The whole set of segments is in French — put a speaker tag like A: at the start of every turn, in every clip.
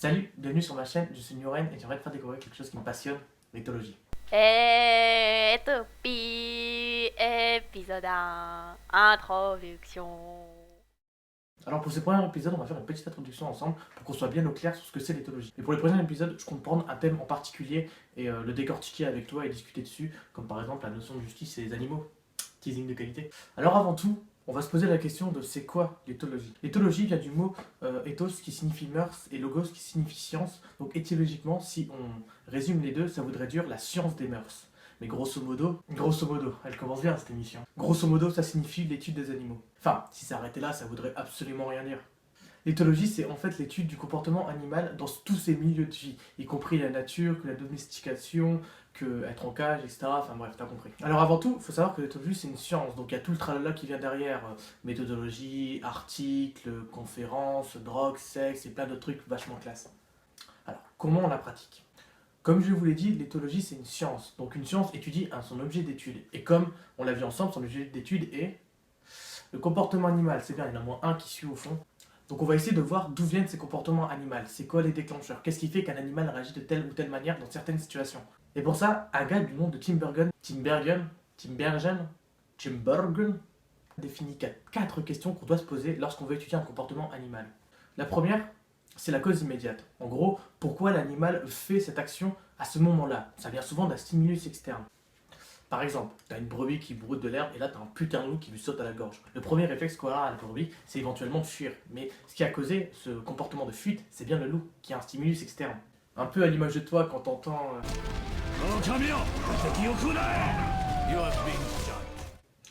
A: Salut, bienvenue sur ma chaîne, je suis Nuren et j'aimerais te faire découvrir quelque chose qui me passionne, l'éthologie.
B: Épisode 1, introduction.
A: Alors pour ce premier épisode, on va faire une petite introduction ensemble pour qu'on soit bien au clair sur ce que c'est l'éthologie. Et pour les prochains épisodes, je compte prendre un thème en particulier et le décortiquer avec toi et discuter dessus, comme par exemple la notion de justice et les animaux. Teasing de qualité. Alors avant tout, on va se poser la question de c'est quoi l'éthologie. L'éthologie vient du mot ethos qui signifie mœurs et logos qui signifie science. Donc étymologiquement, si on résume les deux, ça voudrait dire la science des mœurs. Mais grosso modo, elle commence bien cette émission. Grosso modo, ça signifie l'étude des animaux. Enfin, si ça arrêtait là, ça voudrait absolument rien dire. L'éthologie, c'est en fait l'étude du comportement animal dans tous ses milieux de vie, y compris la nature, que la domestication, que être en cage, etc. Enfin bref, t'as compris. Alors avant tout, il faut savoir que l'éthologie, c'est une science, donc il y a tout le tralala qui vient derrière. Méthodologie, articles, conférences, drogue, sexe et plein d'autres trucs vachement classe. Alors, comment on la pratique? Comme je vous l'ai dit, l'éthologie, c'est une science. Donc une science étudie son objet d'étude. Et comme on l'a vu ensemble, son objet d'étude est le comportement animal. C'est bien, il y en a moins un qui suit au fond. Donc on va essayer de voir d'où viennent ces comportements animaux, c'est quoi les déclencheurs, qu'est-ce qui fait qu'un animal réagit de telle ou telle manière dans certaines situations. Et pour ça, un gars du nom de Timbergen définit quatre questions qu'on doit se poser lorsqu'on veut étudier un comportement animal. La première, c'est la cause immédiate. En gros, pourquoi l'animal fait cette action à ce moment-là. Ça vient souvent d'un stimulus externe. Par exemple, t'as une brebis qui broute de l'herbe et là t'as un putain de loup qui lui saute à la gorge. Le premier réflexe qu'aura la brebis, c'est éventuellement de fuir. Mais ce qui a causé ce comportement de fuite, c'est bien le loup, qui a un stimulus externe. Un peu à l'image de toi quand t'entends...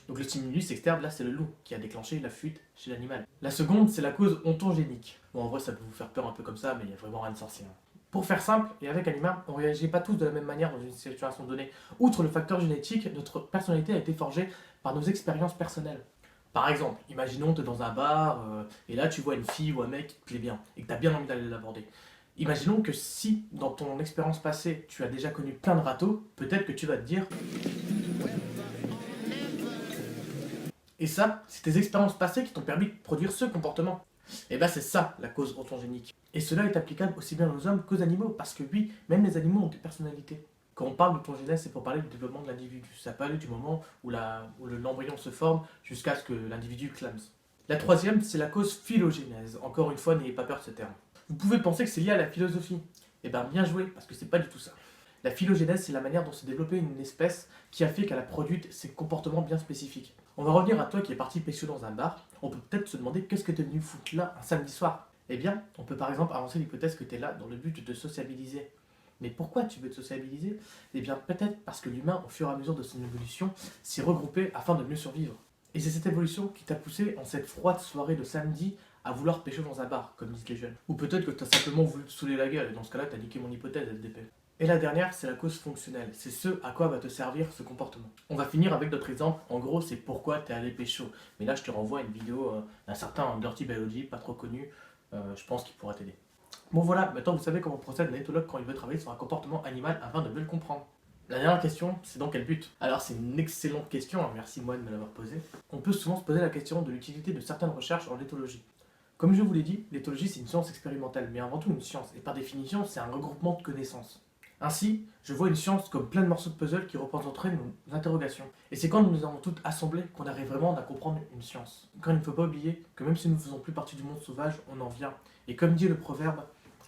A: Donc le stimulus externe, là c'est le loup qui a déclenché la fuite chez l'animal. La seconde, c'est la cause ontogénique. Bon en vrai ça peut vous faire peur un peu comme ça, mais il n'y a vraiment rien de sorcier. Pour faire simple, et avec animal, on ne réagit pas tous de la même manière dans une situation donnée. Outre le facteur génétique, notre personnalité a été forgée par nos expériences personnelles. Par exemple, imaginons que tu es dans un bar, et là tu vois une fille ou un mec qui te plaît bien, et que tu as bien envie d'aller l'aborder. Imaginons que si, dans ton expérience passée, tu as déjà connu plein de râteaux, peut-être que tu vas te dire... Et ça, c'est tes expériences passées qui t'ont permis de produire ce comportement. Et bien c'est ça la cause ontogénique. Et cela est applicable aussi bien aux hommes qu'aux animaux, parce que oui, même les animaux ont des personnalités. Quand on parle d'ontogénèse, c'est pour parler du développement de l'individu. Ça peut aller du moment où l'embryon se forme jusqu'à ce que l'individu clame. La troisième, c'est la cause phylogénèse. Encore une fois, n'ayez pas peur de ce terme. Vous pouvez penser que c'est lié à la philosophie. Eh bien bien joué, parce que c'est pas du tout ça. La phylogénèse, c'est la manière dont s'est développée une espèce qui a fait qu'elle a produit ces comportements bien spécifiques. On va revenir à toi qui est parti pécho dans un bar. On peut peut-être se demander qu'est-ce que tu es venu foutre là un samedi soir. Eh bien, on peut par exemple avancer l'hypothèse que tu es là dans le but de te sociabiliser. Mais pourquoi tu veux te sociabiliser? Eh bien, peut-être parce que l'humain, au fur et à mesure de son évolution, s'est regroupé afin de mieux survivre. Et c'est cette évolution qui t'a poussé en cette froide soirée de samedi à vouloir pécho dans un bar, comme disent les jeunes. Ou peut-être que tu as simplement voulu te saouler la gueule, et dans ce cas-là, tu as niqué mon hypothèse, LDP. Et la dernière, c'est la cause fonctionnelle. C'est ce à quoi va te servir ce comportement. On va finir avec notre exemple. En gros, c'est pourquoi t'es allé pécho. Mais là, je te renvoie à une vidéo d'un certain Dirty Biology, pas trop connu. Je pense qu'il pourra t'aider. Bon voilà, maintenant vous savez comment procède un éthologue quand il veut travailler sur un comportement animal afin de mieux le comprendre. La dernière question, c'est dans quel but? Alors c'est une excellente question, merci moi de me l'avoir posée. On peut souvent se poser la question de l'utilité de certaines recherches en éthologie. Comme je vous l'ai dit, l'éthologie c'est une science expérimentale, mais avant tout une science, et par définition c'est un regroupement de connaissances. Ainsi, je vois une science comme plein de morceaux de puzzle qui représenteraient nos interrogations. Et c'est quand nous les avons toutes assemblées qu'on arrive vraiment à comprendre une science. Quand il ne faut pas oublier que même si nous ne faisons plus partie du monde sauvage, on en vient. Et comme dit le proverbe,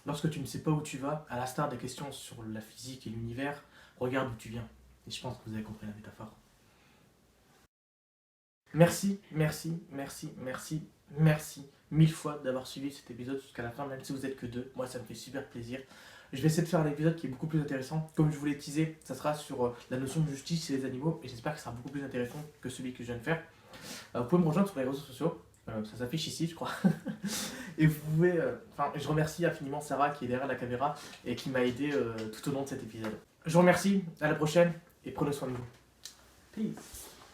A: lorsque tu ne sais pas où tu vas, à l'instar des questions sur la physique et l'univers, regarde où tu viens. Et je pense que vous avez compris la métaphore. Merci, merci, merci, merci, merci mille fois d'avoir suivi cet épisode jusqu'à la fin, même si vous êtes que deux. Moi, ça me fait super plaisir. Je vais essayer de faire un épisode qui est beaucoup plus intéressant. Comme je vous l'ai teasé, ça sera sur la notion de justice chez les animaux et j'espère que ça sera beaucoup plus intéressant que celui que je viens de faire. Vous pouvez me rejoindre sur les réseaux sociaux. Ça s'affiche ici, je crois. Et vous pouvez. Je remercie infiniment Sarah qui est derrière la caméra et qui m'a aidé tout au long de cet épisode. Je vous remercie, à la prochaine et prenez soin de vous. Peace.